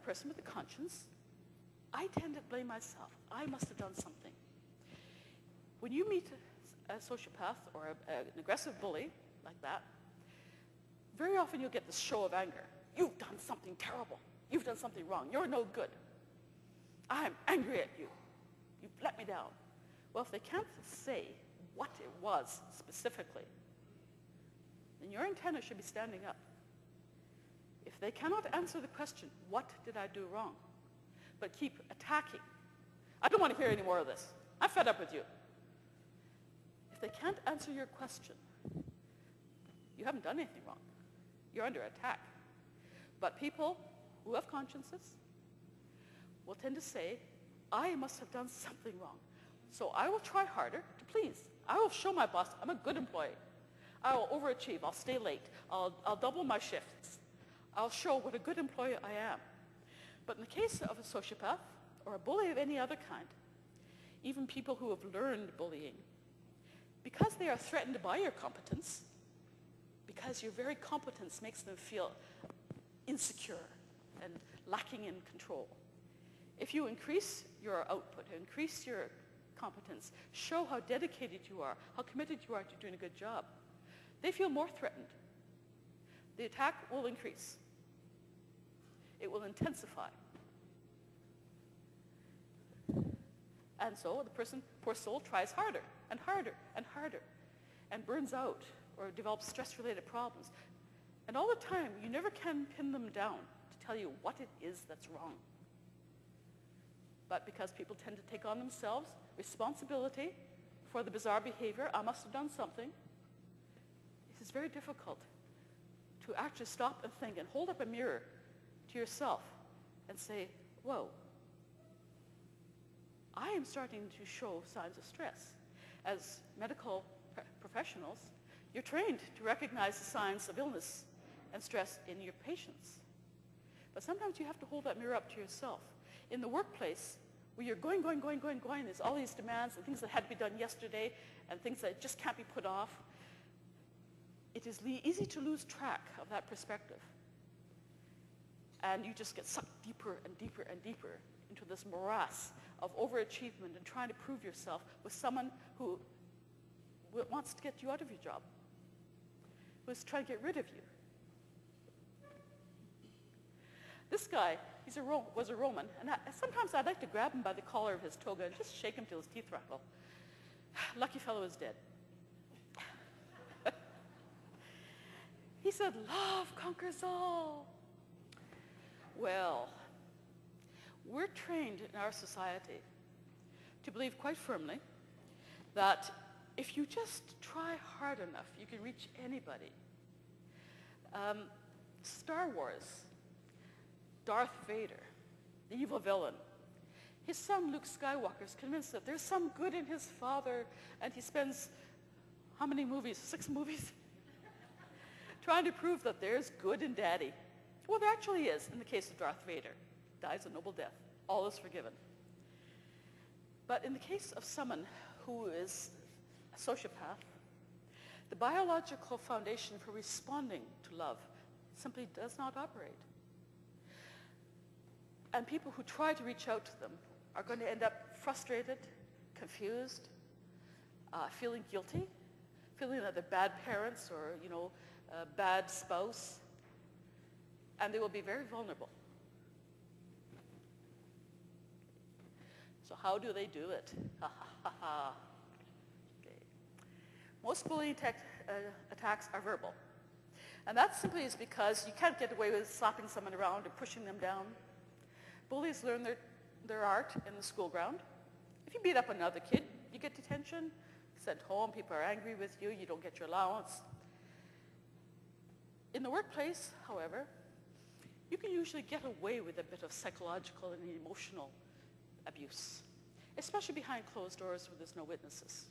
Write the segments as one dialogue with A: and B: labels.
A: person with a conscience, I tend to blame myself. I must have done something. When you meet a sociopath or an aggressive bully like that, very often you'll get this show of anger. You've done something terrible. You've done something wrong. You're no good. I'm angry at you. You've let me down. Well, if they can't say what it was specifically, then your antenna should be standing up. If they cannot answer the question, what did I do wrong, but keep attacking, I don't want to hear any more of this. I'm fed up with you. If they can't answer your question, you haven't done anything wrong. You're under attack. But people who have consciences will tend to say, I must have done something wrong. So I will try harder to please. I will show my boss I'm a good employee. I will overachieve. I'll stay late. I'll double my shifts. I'll show what a good employee I am. But in the case of a sociopath or a bully of any other kind, even people who have learned bullying, because they are threatened by your competence, because your very competence makes them feel insecure and lacking in control. If you increase your output, increase your competence, show how dedicated you are, how committed you are to doing a good job, they feel more threatened. The attack will increase. It will intensify. And so the person, poor soul, tries harder and harder and harder and burns out or develops stress-related problems. And all the time, you never can pin them down to tell you what it is that's wrong. But because people tend to take on themselves responsibility for the bizarre behavior, I must have done something, it is very difficult to actually stop and think and hold up a mirror to yourself and say, whoa, I am starting to show signs of stress. As medical professionals, you're trained to recognize the signs of illness and stress in your patients. But sometimes you have to hold that mirror up to yourself. In the workplace, where you're going, there's all these demands and things that had to be done yesterday and things that just can't be put off, it is easy to lose track of that perspective. And you just get sucked deeper and deeper and deeper into this morass of overachievement and trying to prove yourself with someone who wants to get you out of your job, who's trying to get rid of you. This guy, was a Roman, and sometimes I'd like to grab him by the collar of his toga and just shake him till his teeth rattle. Lucky fellow is dead. He said, love conquers all. Well, we're trained in our society to believe quite firmly that if you just try hard enough, you can reach anybody. Star Wars, Darth Vader, the evil villain. His son, Luke Skywalker, is convinced that there's some good in his father, and he spends, how many movies? 6 movies? Trying to prove that there's good in Daddy. Well, there actually is in the case of Darth Vader. Dies a noble death. All is forgiven. But in the case of someone who is a sociopath, the biological foundation for responding to love simply does not operate. And people who try to reach out to them are going to end up frustrated, confused, feeling guilty, feeling that they're bad parents or, a bad spouse, and they will be very vulnerable. So how do they do it? Ha ha ha ha. Okay. Most bullying attacks are verbal. And that simply is because you can't get away with slapping someone around or pushing them down. Bullies learn their art in the school ground. If you beat up another kid, you get detention, sent home, people are angry with you, you don't get your allowance. In the workplace, however, you can usually get away with a bit of psychological and emotional abuse, especially behind closed doors where there's no witnesses.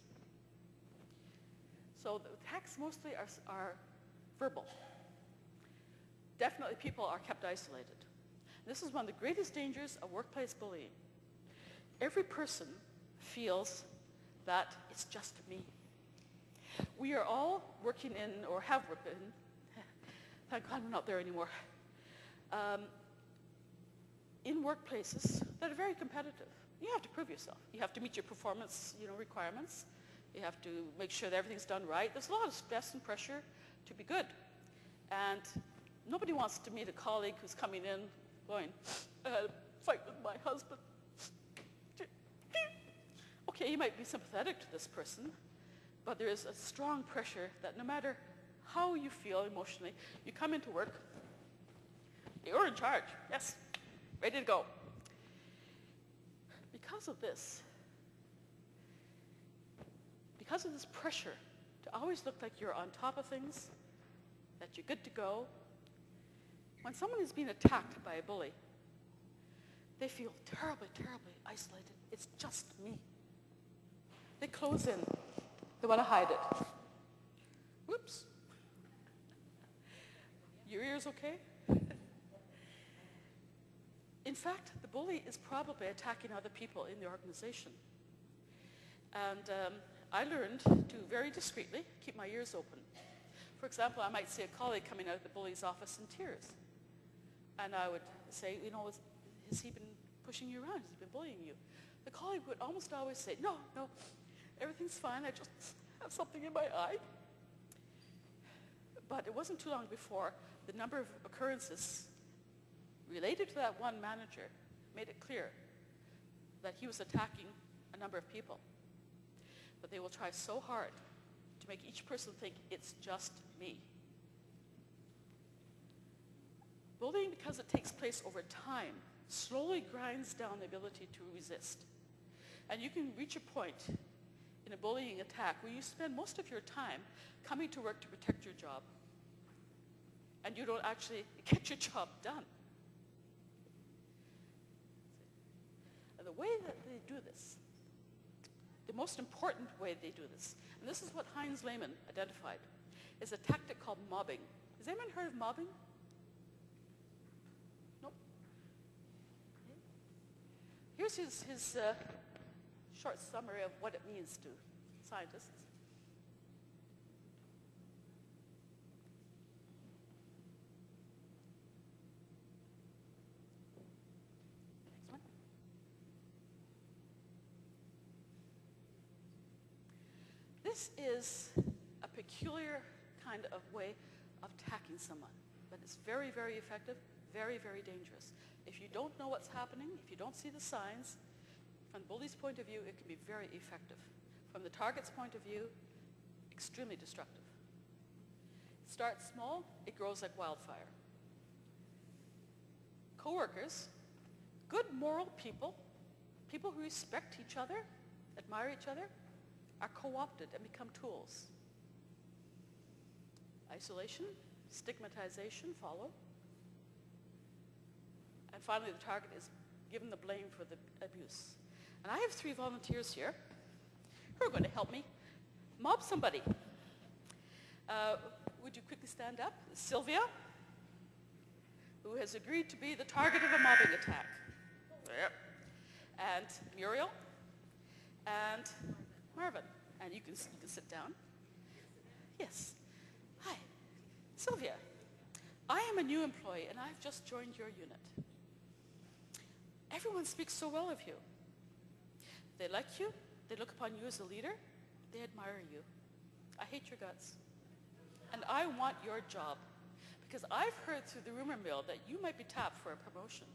A: So the attacks mostly are verbal. Definitely people are kept isolated. This is one of the greatest dangers of workplace bullying. Every person feels that it's just me. We are all working in, or have worked in, thank God I'm not there anymore, in workplaces that are very competitive. You have to prove yourself. You have to meet your performance, requirements. You have to make sure that everything's done right. There's a lot of stress and pressure to be good. And nobody wants to meet a colleague who's coming in going, I had a fight with my husband. Okay, you might be sympathetic to this person, but there is a strong pressure that no matter how you feel emotionally, you come into work, you're in charge, yes, ready to go. Because of this pressure to always look like you're on top of things, that you're good to go, when someone is being attacked by a bully, they feel terribly, terribly isolated. It's just me. They close in. They want to hide it. Whoops. Your ears okay? In fact, the bully is probably attacking other people in the organization. And I learned to very discreetly keep my ears open. For example, I might see a colleague coming out of the bully's office in tears. And I would say, has he been pushing you around? Has he been bullying you? The colleague would almost always say, no, everything's fine. I just have something in my eye. But it wasn't too long before the number of occurrences related to that one manager made it clear that he was attacking a number of people. But they will try so hard to make each person think it's just me. Bullying, because it takes place over time, slowly grinds down the ability to resist. And you can reach a point in a bullying attack where you spend most of your time coming to work to protect your job, and you don't actually get your job done. And the way that they do this, the most important way they do this, and this is what Heinz Lehmann identified, is a tactic called mobbing. Has anyone heard of mobbing? Nope. Here's his short summary of what it means to scientists. Next one. This is a peculiar kind of way of attacking someone, but it's very, very effective, very, very dangerous. If you don't know what's happening, if you don't see the signs, from the bully's point of view, it can be very effective. From the target's point of view, extremely destructive. It starts small, it grows like wildfire. Coworkers, good moral people, people who respect each other, admire each other, are co-opted and become tools. Isolation, stigmatization follow. And finally, the target is given the blame for the abuse. And I have 3 volunteers here who are going to help me mob somebody. Would you quickly stand up? Sylvia, who has agreed to be the target of a mobbing attack. Yep. And Muriel, and Marvin. And you can sit down. Yes. Hi. Sylvia, I am a new employee, and I've just joined your unit. Everyone speaks so well of you. They like you. They look upon you as a leader. They admire you. I hate your guts. And I want your job, because I've heard through the rumor mill that you might be tapped for a promotion.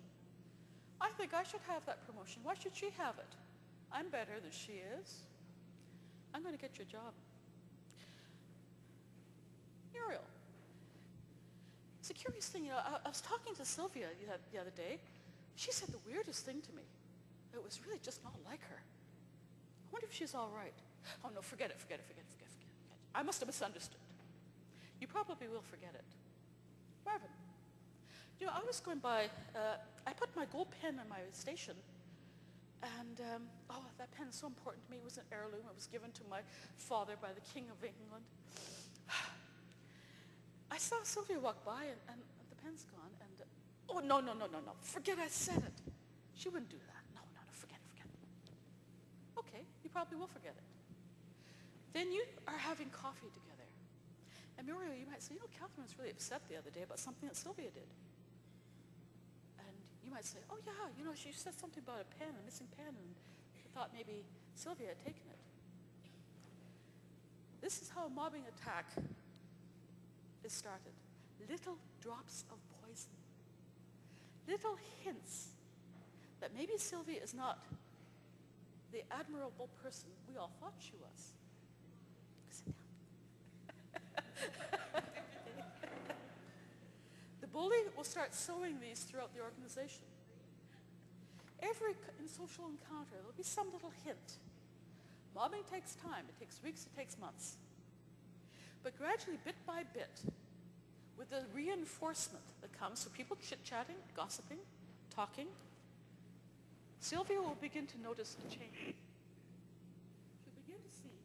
A: I think I should have that promotion. Why should she have it? I'm better than she is. I'm going to get your job. Muriel. It's a curious thing. I was talking to Sylvia the other day. She said the weirdest thing to me. It was really just not like her. I wonder if she's all right. Oh, no, forget it. I must have misunderstood. You probably will forget it. Marvin, I was going by, I put my gold pen in my station, and, that pen is so important to me. It was an heirloom. It was given to my father by the King of England. I saw Sylvia walk by, and the pen's gone, and, oh, no. Forget I said it. She wouldn't do that. No, forget it. Okay, you probably will forget it. Then you are having coffee together. And Muriel, you might say, Catherine was really upset the other day about something that Sylvia did. And You might say, oh yeah, she said something about a pen, a missing pen, and I thought maybe Sylvia had taken it. This is how a mobbing attack is started. Little drops of poison. Little hints that maybe Sylvia is not the admirable person we all thought she was. Sit down. The bully will start sowing these throughout the organization. Every social encounter, there'll be some little hint. Mobbing takes time. It takes weeks, it takes months. But gradually, bit by bit, with the reinforcement that comes, so people chit-chatting, gossiping, talking, Sylvia will begin to notice a change. She'll begin to see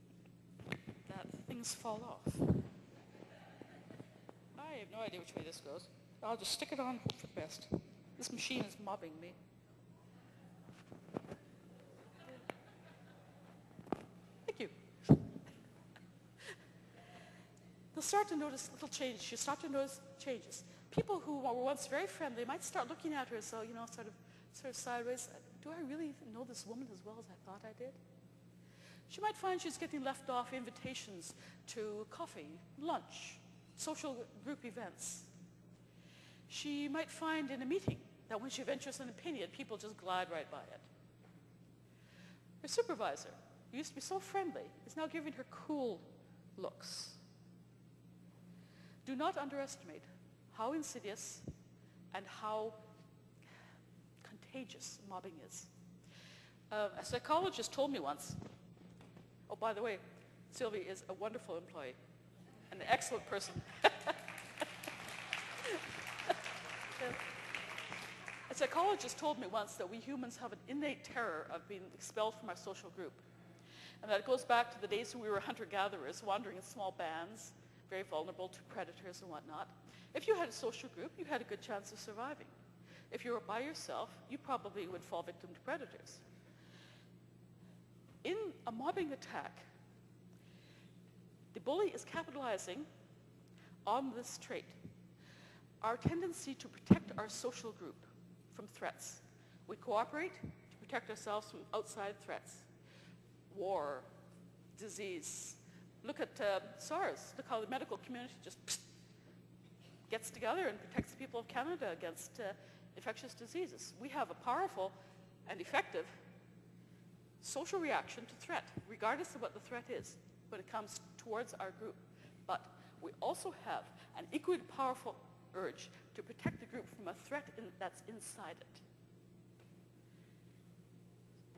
A: that things fall off. I have no idea which way this goes. I'll just stick it on, hope for the best. This machine is mobbing me. Thank you. They'll start to notice little changes. She'll start to notice changes. People who were once very friendly might start looking at her so, sort of sideways. Do I really know this woman as well as I thought I did? She might find she's getting left off invitations to coffee, lunch, social group events. She might find in a meeting that when she ventures an opinion, people just glide right by it. Her supervisor, who used to be so friendly, is now giving her cool looks. Do not underestimate how insidious and how contagious mobbing is. A psychologist told me once, oh, by the way, Sylvia is a wonderful employee, an excellent person. A psychologist told me once that we humans have an innate terror of being expelled from our social group. And that goes back to the days when we were hunter-gatherers, wandering in small bands, very vulnerable to predators and whatnot. If you had a social group, you had a good chance of surviving. If you were by yourself, you probably would fall victim to predators. In a mobbing attack, the bully is capitalizing on this trait, our tendency to protect our social group from threats. We cooperate to protect ourselves from outside threats. War, disease. Look at SARS. Look how the medical community just gets together and protects the people of Canada against infectious diseases. We have a powerful and effective social reaction to threat, regardless of what the threat is, when it comes towards our group. But we also have an equally powerful urge to protect the group from a threat that's inside it.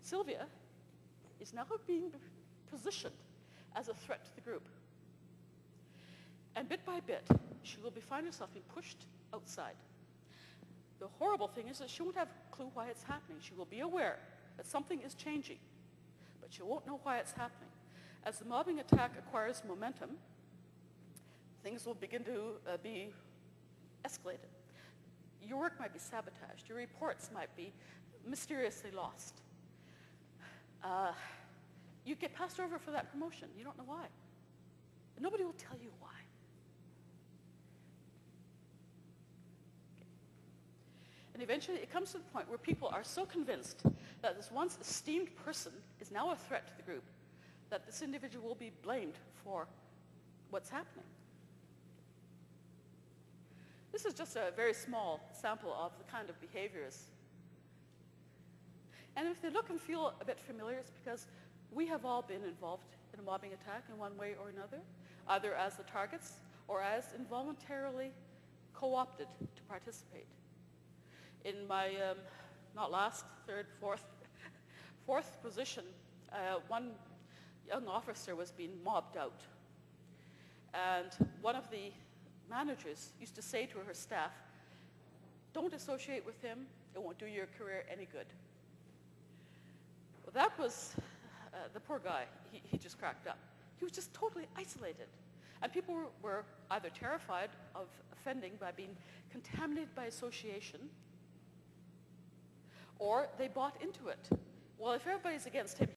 A: Sylvia is now being positioned as a threat to the group. And bit by bit, she will find herself being pushed outside. The horrible thing is that she won't have a clue why it's happening. She will be aware that something is changing, but she won't know why it's happening. As the mobbing attack acquires momentum, things will begin to be escalated. Your work might be sabotaged. Your reports might be mysteriously lost. You get passed over for that promotion. You don't know why. Nobody will tell you why. And eventually it comes to the point where people are so convinced that this once esteemed person is now a threat to the group that this individual will be blamed for what's happening. This is just a very small sample of the kind of behaviors. And if they look and feel a bit familiar, it's because we have all been involved in a mobbing attack in one way or another, either as the targets or as involuntarily co-opted to participate. In my, not last, third, fourth position, one young officer was being mobbed out. And one of the managers used to say to her staff, "Don't associate with him, it won't do your career any good." Well, that was, the poor guy, he just cracked up. He was just totally isolated. And people were either terrified of offending by being contaminated by association, or they bought into it. Well, if everybody's against him,